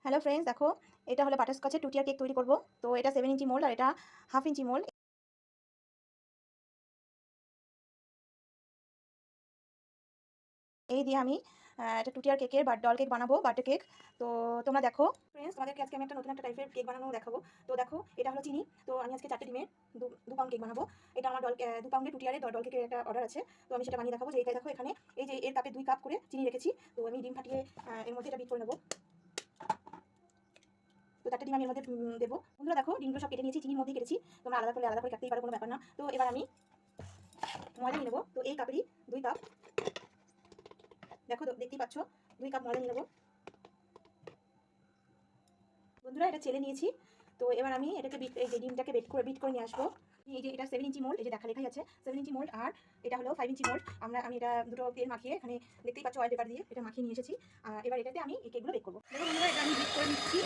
Hello friends, দেখো এটা হলো বাটারস্কচের টুটিয়ার কেক তৈরি করব। তো এটা 7 ইঞ্চি মোল্ড আর এটা হাফ ইঞ্চি মোল্ড। এই দিয়ে আমি একটা টুটিয়ার কেকের ডল কেক বানাবো, বার্থডে কেক। তো তোমরা দেখো ফ্রেন্ডস, তোমাদেরকে আজকে আমি একটা নতুন একটা টাইপের কেক বানানো দেখাবো। তো দেখো এটা হলো চিনি। তো আমি আজকে 4টে ডিমের 2 পাউন্ড কেক বানাবো। এটা আমার 2 পাউন্ডের টুটিয়ারের ডল কেকের একটা অর্ডার আছে। তো আমি সেটা বানিয়ে দেখাবো। যে এটা দেখো, এখানে এই যে এর কাপে 2 কাপ করে চিনি রেখেছি। তো আমি ডিম ফাটিয়ে এর মধ্যে এটা বিট করে নেবো। তো 4টে ডিম আমি এর মধ্যে দেবো। বন্ধুরা দেখো, ডিমগুলো সব কেটে নিয়েছি, চিনির মধ্যেই কেটেছি। তোমরা আলাদা করে কাটতেই পারো, কোনো ব্যাপার না। তো এবার আমি ময়দা নিয়ে নেবো। তো এই কাপেরই 2 কাপ, দেখো দেখতেই পাচ্ছ, 2 কাপ ময়দা নিয়ে নেবো। বন্ধুরা এটা চেলে নিয়েছি। তো এবার আমি এটাকে এই যে ডিমটাকে বিট করে নিয়ে আসবো। এই যে এটা 7 ইঞ্চি মোল্ড, এই যে লেখাই আছে 7 ইঞ্চি মোল্ড, আর এটা হলো 5 ইঞ্চি মোল্ড। আমি এটা দুটো তেল মাখিয়ে, এখানে দেখতেই পাচ্ছ অয়েল পেপার দিয়ে এটা মাখিয়ে নিয়ে এসেছি। এবার এটাতে আমি এই কেকগুলো বেক করবো। দেখো বন্ধুরা, এটা আমি বিট করে নিচ্ছি।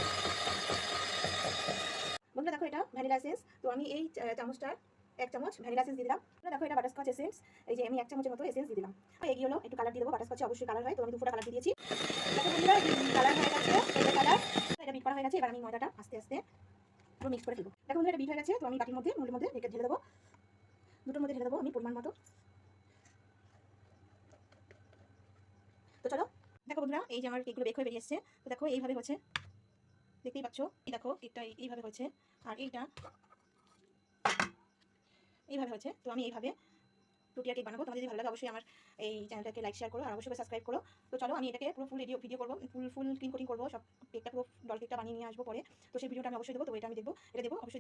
বন্ধুরা দেখো, এটা ভ্যানিলা এসেন্স। তো আমি এই চামচটার 1 চামচ ভ্যানিলা এসেন্স দিয়ে দিলাম। দেখো এটা বাটারস্কচ এসেন্স, এই যে আমি 1 চামচের মতো এসেন্স দিয়ে দিলাম। এগিয়ে হলো একটু কালার দিয়ে দেবো, বাটারস্কচে অবশ্যই কালার হয়। তো আমি 2 ফোঁটা কালার দিয়ে দিয়েছি। দেখো বন্ধুরা, কালার হয়ে গেছে, এটা কালার, এটা বিট করা হয়ে গেছে। এবার আমি ময়দাটা আস্তে আস্তে পুরো মিক্স করে ফেলবো। দেখো বন্ধুরা, এটা বিট হয়ে গেছে। তো আমি বাটির মধ্যে, মোল্ডের মধ্যে এটা ঢেলে দেবো। দুটোর মধ্যে ঢেলে দেবো আমি পরিমাণ মতো। তো চলো দেখো বন্ধুরা, এই যে আমার কেকগুলো বেক হয়ে বেরিয়ে এসছে। তো দেখো এইভাবে হচ্ছে, দেখতেই পাচ্ছ। এই দেখো কেকটা এইভাবে হচ্ছে, আর এইটা এইভাবে হচ্ছে। তো আমি এইভাবে টুটিয়া কেক বানাবো। তোমাদের যদি ভালো লাগে অবশ্যই আমার এই চ্যানেলটাকে লাইক শেয়ার করো, আর অবশ্যই সাবস্ক্রাইব করো। তো চলো আমি এটাকে পুরো ফুল ভিডিও করবো, ফুল ক্রিম কোটিং করবো, সব কেকটা পুরো ডল কেকটা বানিয়ে নিয়ে আসবো পরে। তো সেই ভিডিওটা আমি অবশ্যই দেবো। তো এটা আমি দেবো, এটা দেবো অবশ্যই।